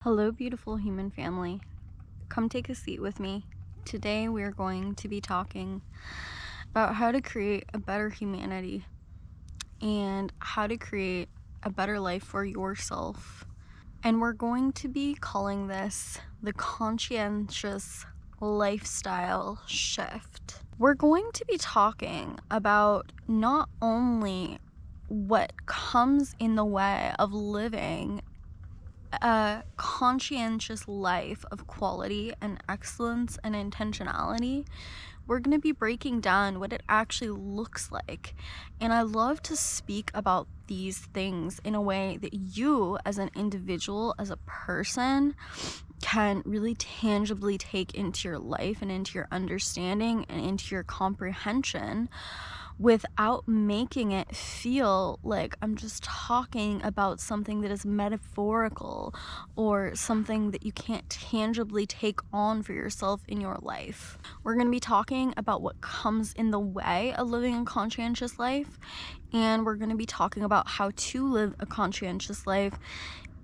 Hello, beautiful human family. Come take a seat with me. Today we're going to be talking about how to create a better humanity and how to create a better life for yourself. And we're going to be calling this the conscientious lifestyle shift. We're going to be talking about not only what comes in the way of living a conscientious life of quality and excellence and intentionality. We're going to be breaking down what it actually looks like. And I love to speak about these things in a way that you, as an individual, as a person, can really tangibly take into your life and into your understanding and into your comprehension, without making it feel like I'm just talking about something that is metaphorical or something that you can't tangibly take on for yourself in your life. We're going to be talking about what comes in the way of living a conscientious life, and we're going to be talking about how to live a conscientious life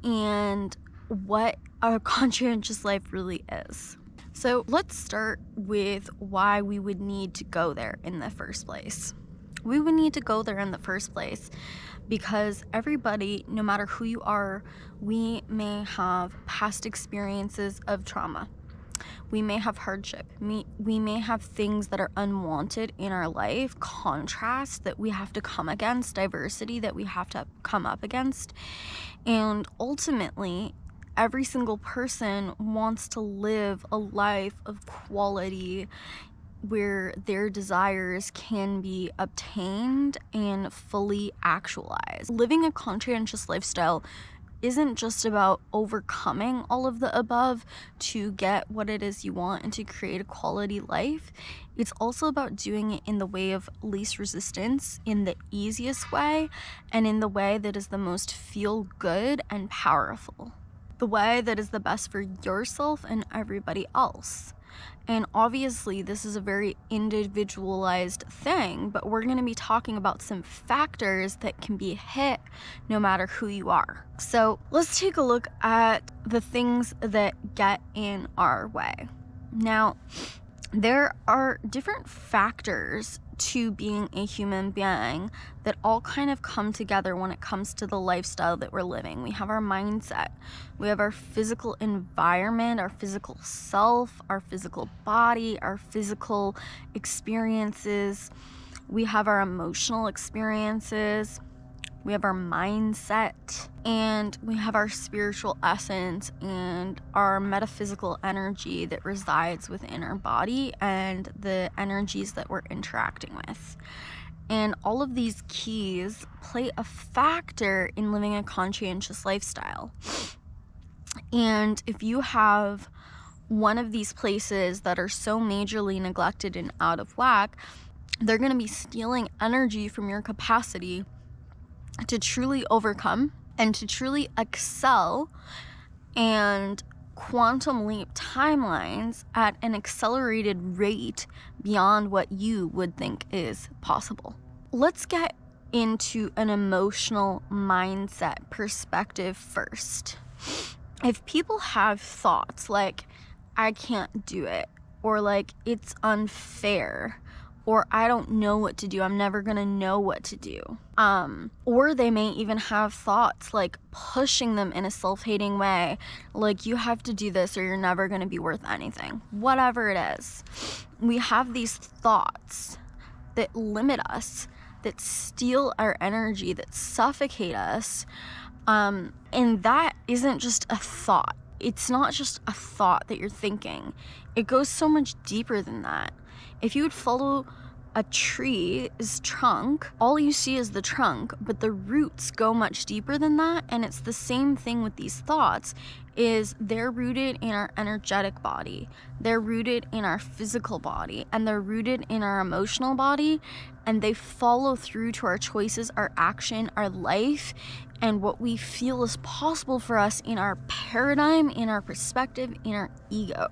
and what a conscientious life really is. So let's start with why we would need to go there in the first place. We would need to go there in the first place because everybody, no matter who you are, we may have past experiences of trauma. We may have hardship. We may have things that are unwanted in our life, contrast that we have to come against, diversity that we have to come up against. And ultimately, every single person wants to live a life of quality where their desires can be obtained and fully actualized. Living a conscientious lifestyle isn't just about overcoming all of the above to get what it is you want and to create a quality life. It's also about doing it in the way of least resistance, in the easiest way, and in the way that is the most feel good and powerful. The way that is the best for yourself and everybody else. And obviously this is a very individualized thing, but we're going to be talking about some factors that can be hit no matter who you are. So let's take a look at the things that get in our way. Now, there are different factors to being a human being that all kind of come together when it comes to the lifestyle that we're living. We have our mindset, we have our physical environment, our physical self, our physical body, our physical experiences, we have our emotional experiences, we have our mindset, and we have our spiritual essence and our metaphysical energy that resides within our body and the energies that we're interacting with. And all of these keys play a factor in living a conscientious lifestyle. And if you have one of these places that are so majorly neglected and out of whack, they're going to be stealing energy from your capacity to truly overcome and to truly excel and quantum leap timelines at an accelerated rate beyond what you would think is possible. Let's get into an emotional mindset perspective first. If people have thoughts like, I can't do it, or like, it's unfair, or I don't know what to do, I'm never gonna know what to do. Or they may even have thoughts like pushing them in a self-hating way, like you have to do this or you're never gonna be worth anything. Whatever it is, we have these thoughts that limit us, that steal our energy, that suffocate us. And that isn't just a thought. It's not just a thought that you're thinking. It goes so much deeper than that. If you would follow a tree's trunk, all you see is the trunk, but the roots go much deeper than that. And it's the same thing with these thoughts, is they're rooted in our energetic body, they're rooted in our physical body, and they're rooted in our emotional body, and they follow through to our choices, our action, our life, and what we feel is possible for us in our paradigm, in our perspective, in our ego.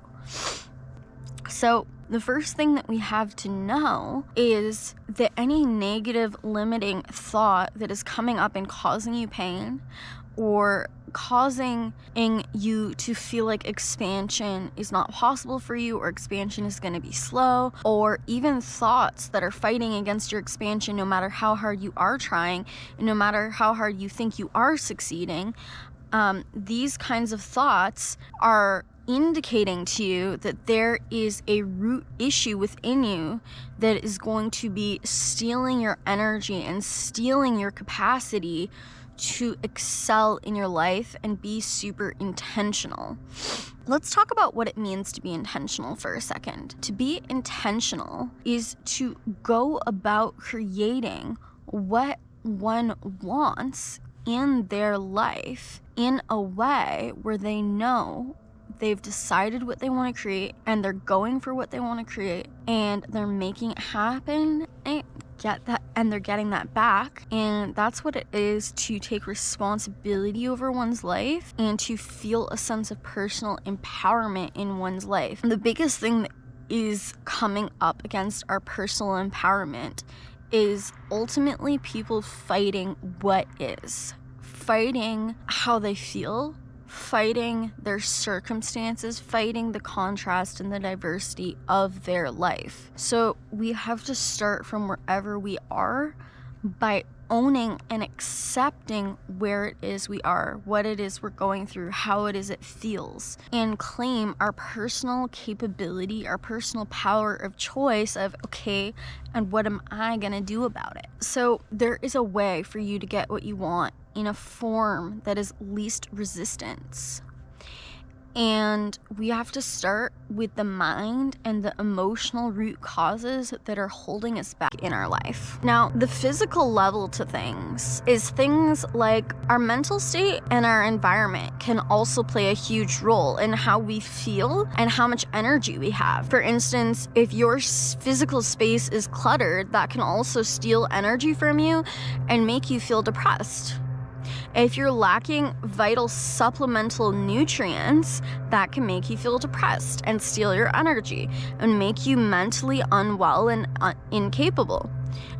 So the first thing that we have to know is that any negative limiting thought that is coming up and causing you pain or causing you to feel like expansion is not possible for you, or expansion is going to be slow, or even thoughts that are fighting against your expansion no matter how hard you are trying and no matter how hard you think you are succeeding. These kinds of thoughts are indicating to you that there is a root issue within you that is going to be stealing your energy and stealing your capacity to excel in your life and be super intentional. Let's talk about what it means to be intentional for a second. To be intentional is to go about creating what one wants in their life in a way where they know they've decided what they want to create and they're going for what they want to create and they're making it happen and they're getting that back. And that's what it is to take responsibility over one's life and to feel a sense of personal empowerment in one's life. And the biggest thing that is coming up against our personal empowerment is ultimately people fighting what is, fighting how they feel, fighting their circumstances, fighting the contrast and the diversity of their life. So we have to start from wherever we are by owning and accepting where it is we are, what it is we're going through, how it is it feels, and claim our personal capability, our personal power of choice of, okay, and what am I gonna do about it? So there is a way for you to get what you want in a form that is least resistance. And we have to start with the mind and the emotional root causes that are holding us back in our life. Now, the physical level to things is things like our mental state and our environment can also play a huge role in how we feel and how much energy we have. For instance, if your physical space is cluttered, that can also steal energy from you and make you feel depressed. If you're lacking vital supplemental nutrients, that can make you feel depressed and steal your energy and make you mentally unwell and incapable.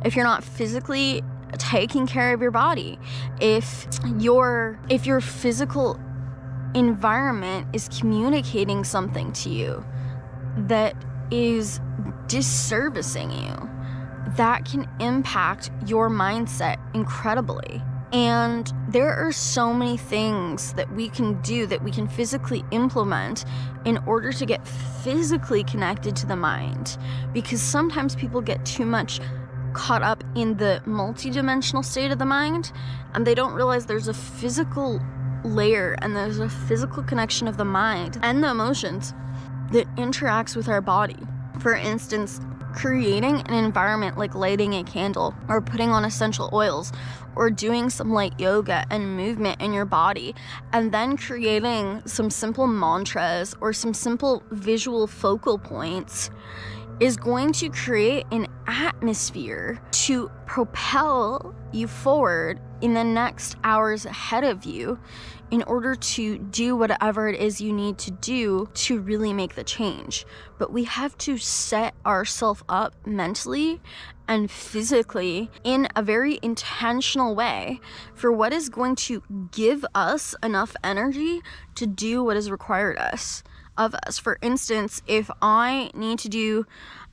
If you're not physically taking care of your body, if your physical environment is communicating something to you that is disservicing you, that can impact your mindset incredibly. And there are so many things that we can do, that we can physically implement in order to get physically connected to the mind. Because sometimes people get too much caught up in the multidimensional state of the mind, and they don't realize there's a physical layer and there's a physical connection of the mind and the emotions that interacts with our body. For instance, creating an environment like lighting a candle or putting on essential oils or doing some light yoga and movement in your body, and then creating some simple mantras or some simple visual focal points is going to create an atmosphere to propel you forward in the next hours ahead of you in order to do whatever it is you need to do to really make the change. But we have to set ourselves up mentally and physically in a very intentional way for what is going to give us enough energy to do what is required of us. For instance, if I need to do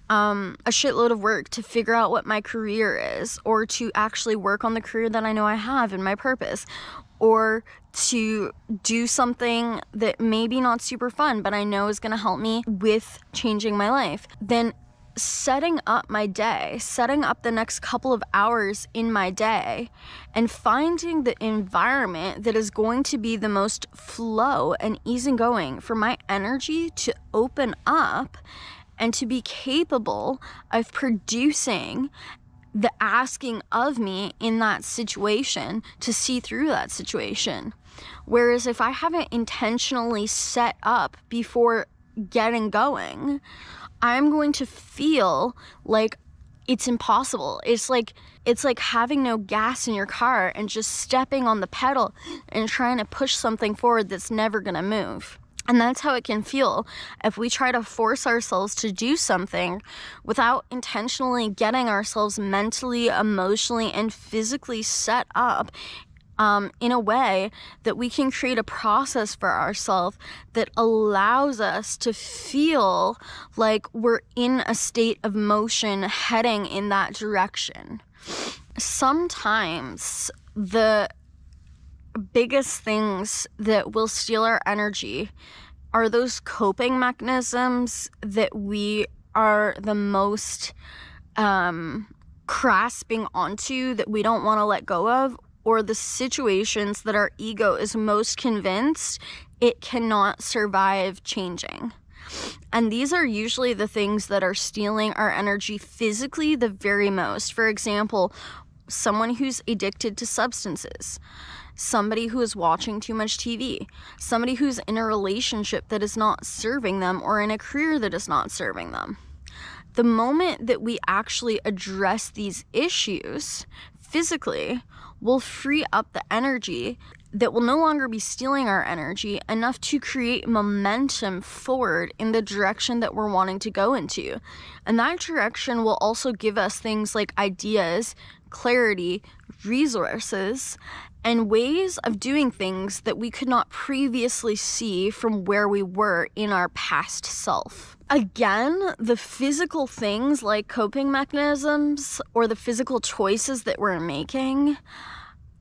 a shitload of work to figure out what my career is, or to actually work on the career that I know I have and my purpose, or to do something that maybe not super fun, but I know is going to help me with changing my life, then setting up my day, setting up the next couple of hours in my day, and finding the environment that is going to be the most flow and easygoing for my energy to open up and to be capable of producing the asking of me in that situation to see through that situation. Whereas if I haven't intentionally set up before getting going, I'm going to feel like it's impossible. It's like having no gas in your car and just stepping on the pedal and trying to push something forward that's never going to move. And that's how it can feel if we try to force ourselves to do something without intentionally getting ourselves mentally, emotionally, and physically set up in a way that we can create a process for ourselves that allows us to feel like we're in a state of motion heading in that direction. Sometimes the biggest things that will steal our energy are those coping mechanisms that we are the most grasping onto, that we don't want to let go of, or the situations that our ego is most convinced it cannot survive changing. And these are usually the things that are stealing our energy physically the very most. For example, someone who's addicted to substances, somebody who is watching too much TV, somebody who's in a relationship that is not serving them, or in a career that is not serving them. The moment that we actually address these issues physically, will free up the energy that will no longer be stealing our energy, enough to create momentum forward in the direction that we're wanting to go into. And that direction will also give us things like ideas, clarity, resources, and ways of doing things that we could not previously see from where we were in our past self. Again, the physical things like coping mechanisms or the physical choices that we're making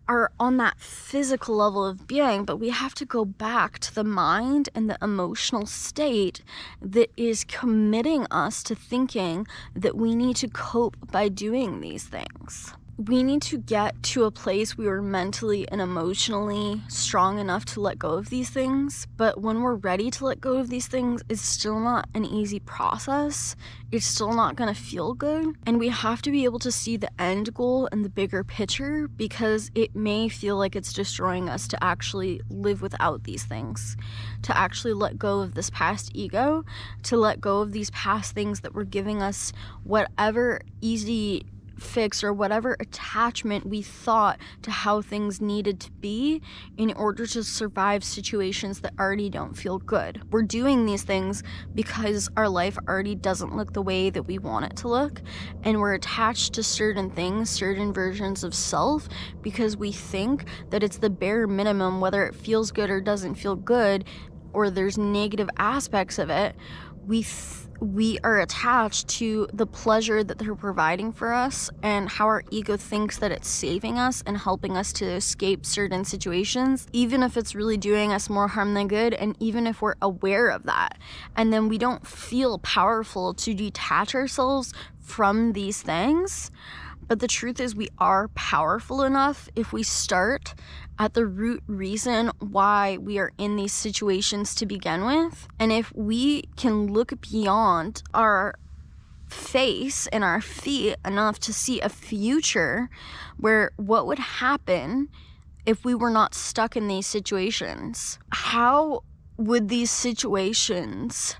are on that physical level of being, but we have to go back to the mind and the emotional state that is committing us to thinking that we need to cope by doing these things. We need to get to a place we are mentally and emotionally strong enough to let go of these things, but when we're ready to let go of these things, it's still not an easy process. It's still not going to feel good, and we have to be able to see the end goal and the bigger picture, because it may feel like it's destroying us to actually live without these things, to actually let go of this past ego, to let go of these past things that were giving us whatever easy fix or whatever attachment we thought to how things needed to be in order to survive situations that already don't feel good. We're doing these things because our life already doesn't look the way that we want it to look, and we're attached to certain things, certain versions of self, because we think that it's the bare minimum, whether it feels good or doesn't feel good, or there's negative aspects of it. We are attached to the pleasure that they're providing for us, and how our ego thinks that it's saving us and helping us to escape certain situations, even if it's really doing us more harm than good, and even if we're aware of that. And then we don't feel powerful to detach ourselves from these things. But the truth is, we are powerful enough if we start at the root reason why we are in these situations to begin with. And if we can look beyond our face and our feet enough to see a future where what would happen if we were not stuck in these situations. How would these situations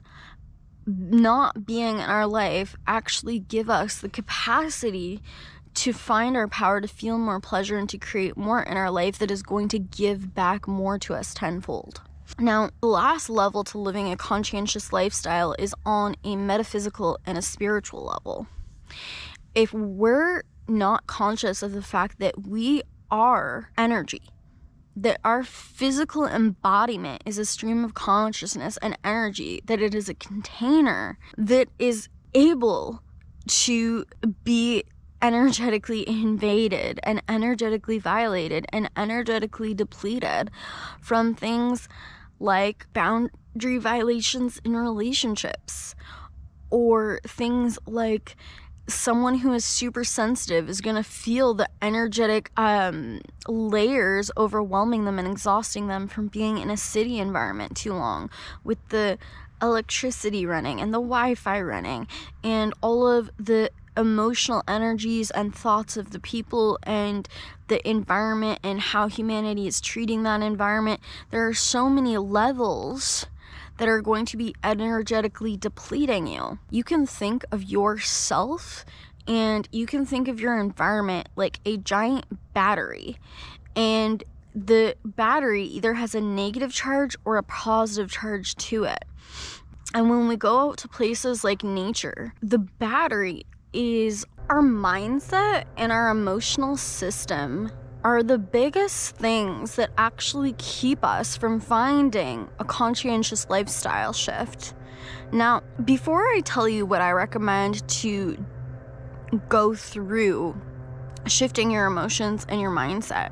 not being in our life actually give us the capacity to find our power, to feel more pleasure, and to create more in our life that is going to give back more to us tenfold. Now, the last level to living a conscientious lifestyle is on a metaphysical and a spiritual level. If we're not conscious of the fact that we are energy, that our physical embodiment is a stream of consciousness and energy, that it is a container that is able to be energetically invaded and energetically violated and energetically depleted from things like boundary violations in relationships, or things like someone who is super sensitive is going to feel the energetic layers overwhelming them and exhausting them from being in a city environment too long, with the electricity running and the Wi-Fi running and all of the emotional energies and thoughts of the people and the environment and how humanity is treating that environment. There are so many levels that are going to be energetically depleting you. You can think of yourself and you can think of your environment like a giant battery, and the battery either has a negative charge or a positive charge to it. And when we go out to places like nature, the battery is our mindset and our emotional system are the biggest things that actually keep us from finding a conscientious lifestyle shift. Now, before I tell you what I recommend to go through shifting your emotions and your mindset,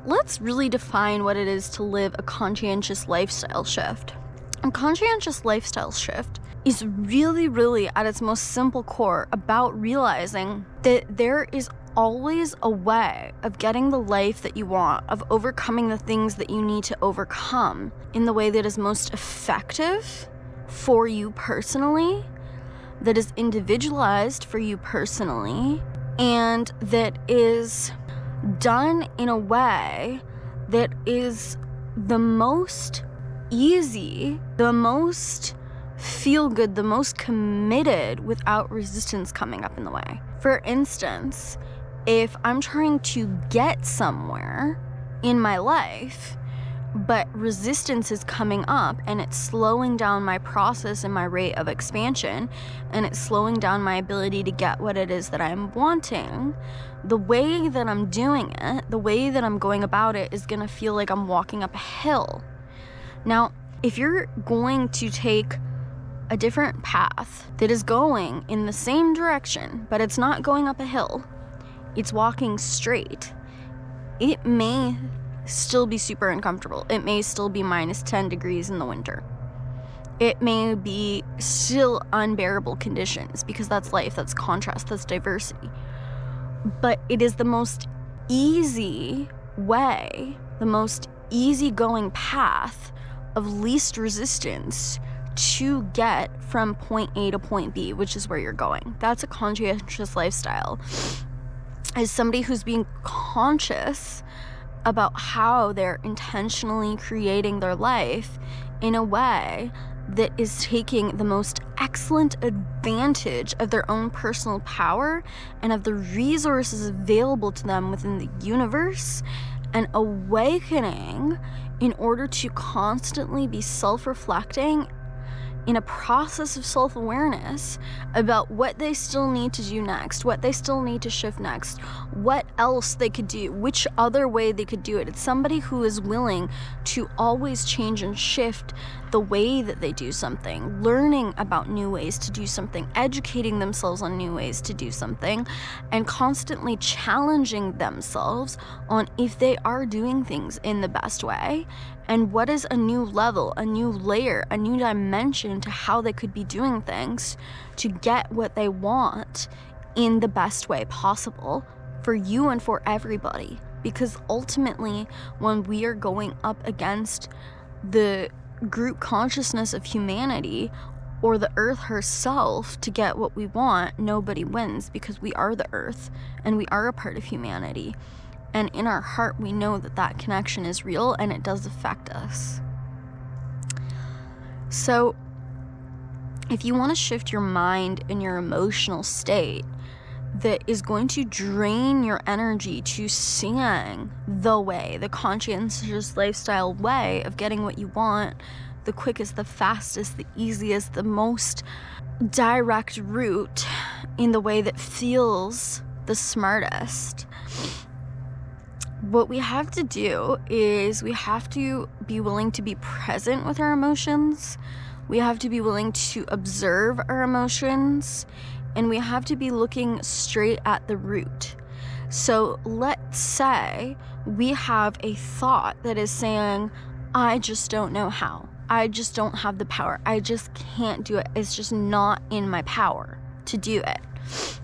let's really define what it is to live a conscientious lifestyle shift. A conscientious lifestyle shift is really at its most simple core about realizing that there is always a way of getting the life that you want, of overcoming the things that you need to overcome in the way that is most effective for you personally, that is individualized for you personally, and that is done in a way that is the most easy, the most feel good, the most committed, without resistance coming up in the way. For instance, if I'm trying to get somewhere in my life, but resistance is coming up and it's slowing down my process and my rate of expansion, and it's slowing down my ability to get what it is that I'm wanting, the way that I'm doing it, the way that I'm going about it, is going to feel like I'm walking up a hill. Now, if you're going to take a different path that is going in the same direction, but it's not going up a hill, it's walking straight, it may still be super uncomfortable. It may still be minus 10 degrees in the winter. It may be still unbearable conditions, because that's life, that's contrast, that's diversity. But it is the most easy way, the most easygoing path of least resistance to get from point A to point B, which is where you're going. That's a conscientious lifestyle. As somebody who's being conscious about how they're intentionally creating their life in a way that is taking the most excellent advantage of their own personal power and of the resources available to them within the universe, and awakening in order to constantly be self-reflecting in a process of self-awareness about what they still need to do next, what they still need to shift next, what else they could do, which other way they could do it. It's somebody who is willing to always change and shift the way that they do something, learning about new ways to do something, educating themselves on new ways to do something, and constantly challenging themselves on if they are doing things in the best way, and what is a new level, a new layer, a new dimension to how they could be doing things to get what they want in the best way possible for you and for everybody. Because ultimately, when we are going up against the group consciousness of humanity or the earth herself to get what we want, nobody wins, because we are the earth and we are a part of humanity. And in our heart, we know that that connection is real and it does affect us. So if you want to shift your mind and your emotional state that is going to drain your energy to seeing the way, the conscientious lifestyle way of getting what you want, the quickest, the fastest, the easiest, the most direct route in the way that feels the smartest, what we have to do is we have to be willing to be present with our emotions. We have to be willing to observe our emotions, and we have to be looking straight at the root. So let's say we have a thought that is saying, I just don't know how. I just don't have the power. I just can't do it. It's just not in my power to do it.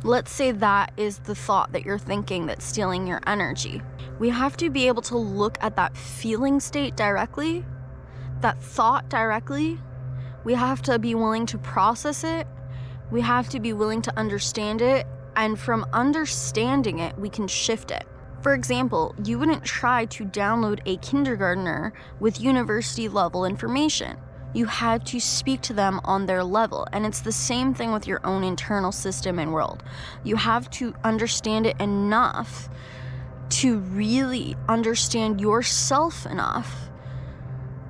Let's say that is the thought that you're thinking that's stealing your energy. We have to be able to look at that feeling state directly, that thought directly. We have to be willing to process it. We have to be willing to understand it. And from understanding it, we can shift it. For example, you wouldn't try to download a kindergartner with university level information. You had to speak to them on their level. And it's the same thing with your own internal system and world. You have to understand it enough to really understand yourself enough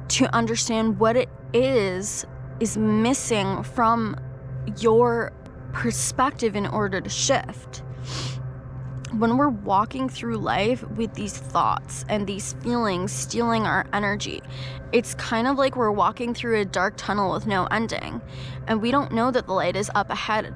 to understand what it is missing from your perspective in order to shift. when we're walking through life with these thoughts and these feelings stealing our energy, it's kind of like we're walking through a dark tunnel with no ending, and we don't know that the light is up ahead.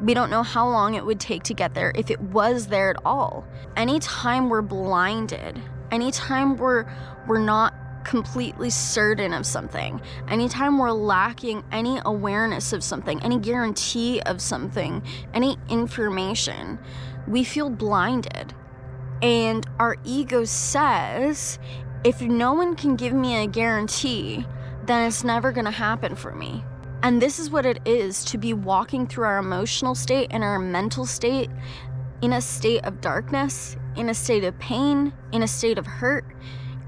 We don't know how long it would take to get there, if it was there at all. Anytime we're blinded, anytime we're not completely certain of something, anytime we're lacking any awareness of something, any guarantee of something, any information, we feel blinded. And our ego says, if no one can give me a guarantee, then it's never going to happen for me. And this is what it is to be walking through our emotional state and our mental state in a state of darkness, in a state of pain, in a state of hurt.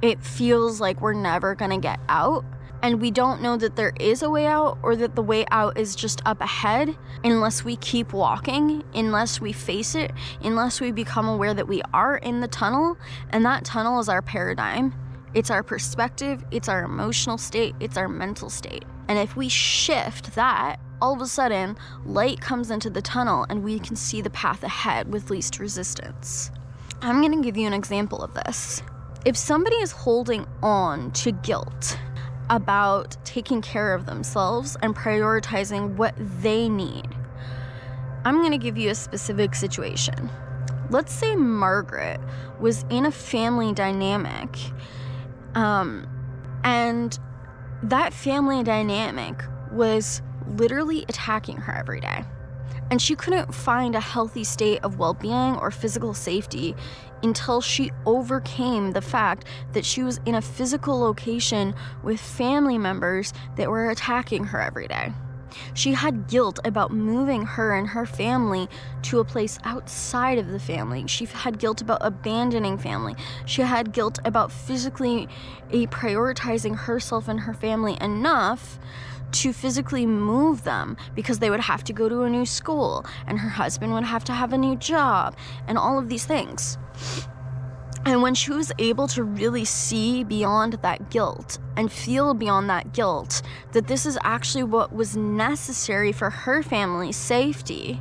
It feels like we're never going to get out, and we don't know that there is a way out, or that the way out is just up ahead, unless we keep walking, unless we face it, unless we become aware that we are in the tunnel, and that tunnel is our paradigm. It's our perspective, it's our emotional state, it's our mental state. And if we shift that, all of a sudden, light comes into the tunnel and we can see the path ahead with least resistance. I'm going to give you an example of this. If somebody is holding on to guilt about taking care of themselves and prioritizing what they need, I'm going to give you a specific situation. Let's say Margaret was in a family dynamic, and that family dynamic was literally attacking her every day. And she couldn't find a healthy state of well-being or physical safety until she overcame the fact that she was in a physical location with family members that were attacking her every day. She had guilt about moving her and her family to a place outside of the family. She had guilt about abandoning family. She had guilt about physically prioritizing herself and her family enough to physically move them, because they would have to go to a new school and her husband would have to have a new job and all of these things. And when she was able to really see beyond that guilt and feel beyond that guilt, that this is actually what was necessary for her family's safety,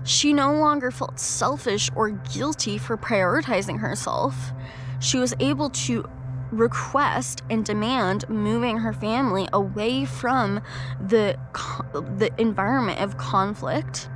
she no longer felt selfish or guilty for prioritizing herself. She was able to request and demand moving her family away from the environment of conflict,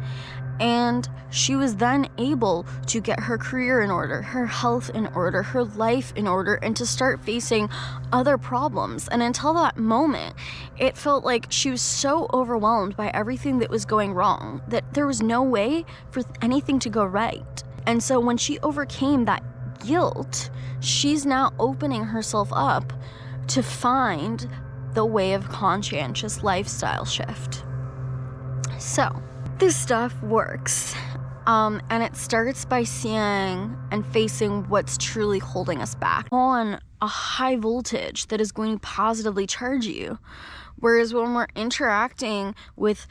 and she was then able to get her career in order, her health in order, her life in order, and to start facing other problems. And until that moment, it felt like she was so overwhelmed by everything that was going wrong that there was no way for anything to go right. And so when she overcame that guilt, she's now opening herself up to find the way of conscientious lifestyle shift. So this stuff works, and it starts by seeing and facing what's truly holding us back on a high voltage that is going to positively charge you. Whereas when we're interacting with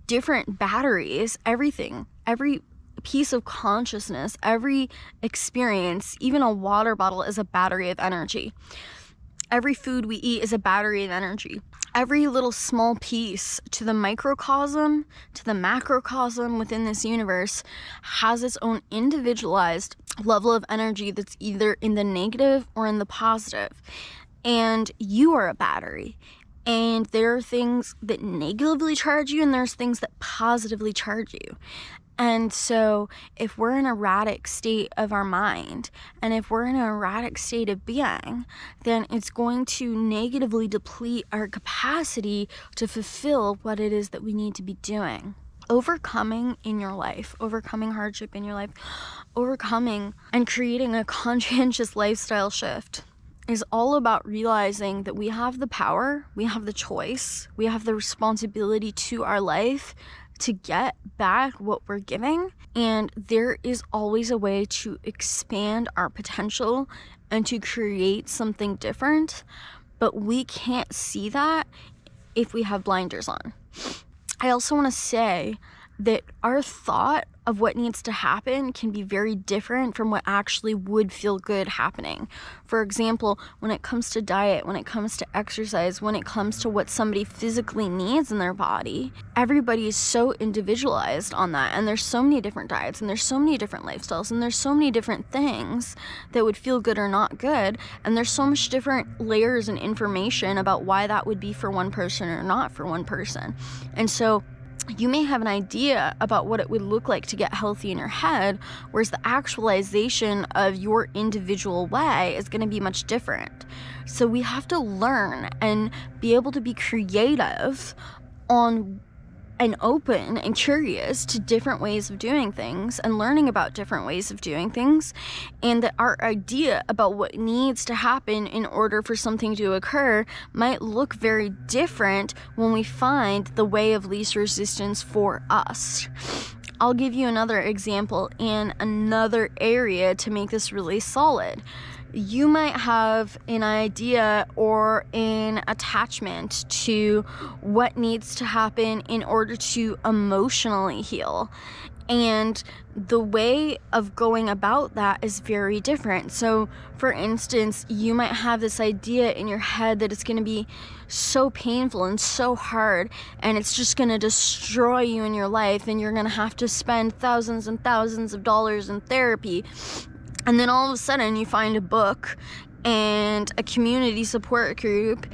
different batteries, everything, every piece of consciousness, every experience, even a water bottle is a battery of energy. Every food we eat is a battery of energy. Every little small piece, to the microcosm, to the macrocosm within this universe, has its own individualized level of energy that's either in the negative or in the positive. And you are a battery. And there are things that negatively charge you, and there's things that positively charge you. And so if we're in an erratic state of our mind, and if we're in an erratic state of being, then it's going to negatively deplete our capacity to fulfill what it is that we need to be doing. Overcoming in your life, overcoming hardship in your life, overcoming and creating a conscientious lifestyle shift is all about realizing that we have the power, we have the choice, we have the responsibility to our life to get back what we're giving, and there is always a way to expand our potential and to create something different, but we can't see that if we have blinders on. I also want to say that our thought of what needs to happen can be very different from what actually would feel good happening. For example, when it comes to diet, when it comes to exercise, when it comes to what somebody physically needs in their body, everybody is so individualized on that, and there's so many different diets, and there's so many different lifestyles, and there's so many different things that would feel good or not good, and there's so much different layers and information about why that would be for one person or not for one person. And so you may have an idea about what it would look like to get healthy in your head, whereas the actualization of your individual way is going to be much different. So we have to learn and be able to be creative on and open and curious to different ways of doing things and learning about different ways of doing things, and that our idea about what needs to happen in order for something to occur might look very different when we find the way of least resistance for us. I'll give you another example in another area to make this really solid. You might have an idea or an attachment to what needs to happen in order to emotionally heal. And the way of going about that is very different. So, for instance, you might have this idea in your head that it's going to be so painful and so hard, and it's just going to destroy you in your life, and you're going to have to spend thousands and thousands of dollars in therapy. And then all of a sudden you find a book and a community support group,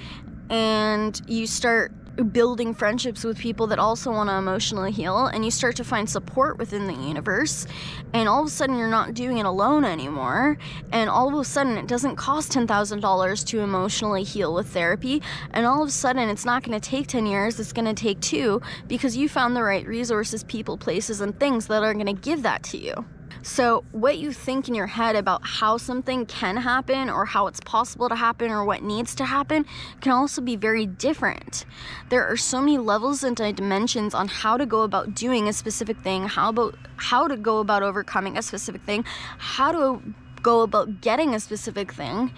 and you start building friendships with people that also want to emotionally heal, and you start to find support within the universe, and all of a sudden you're not doing it alone anymore, and all of a sudden it doesn't cost $10,000 to emotionally heal with therapy, and all of a sudden it's not going to take 10 years, it's going to take 2, because you found the right resources, people, places, and things that are going to give that to you. So what you think in your head about how something can happen, or how it's possible to happen, or what needs to happen can also be very different. There are so many levels and dimensions on how to go about doing a specific thing, how to go about overcoming a specific thing, how to go about getting a specific thing,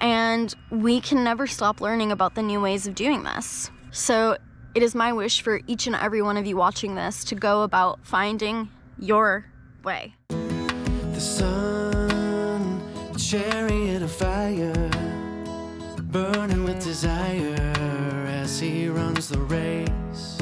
and we can never stop learning about the new ways of doing this. So it is my wish for each and every one of you watching this to go about finding your way. The sun, chariot of fire, burning with desire as he runs the race.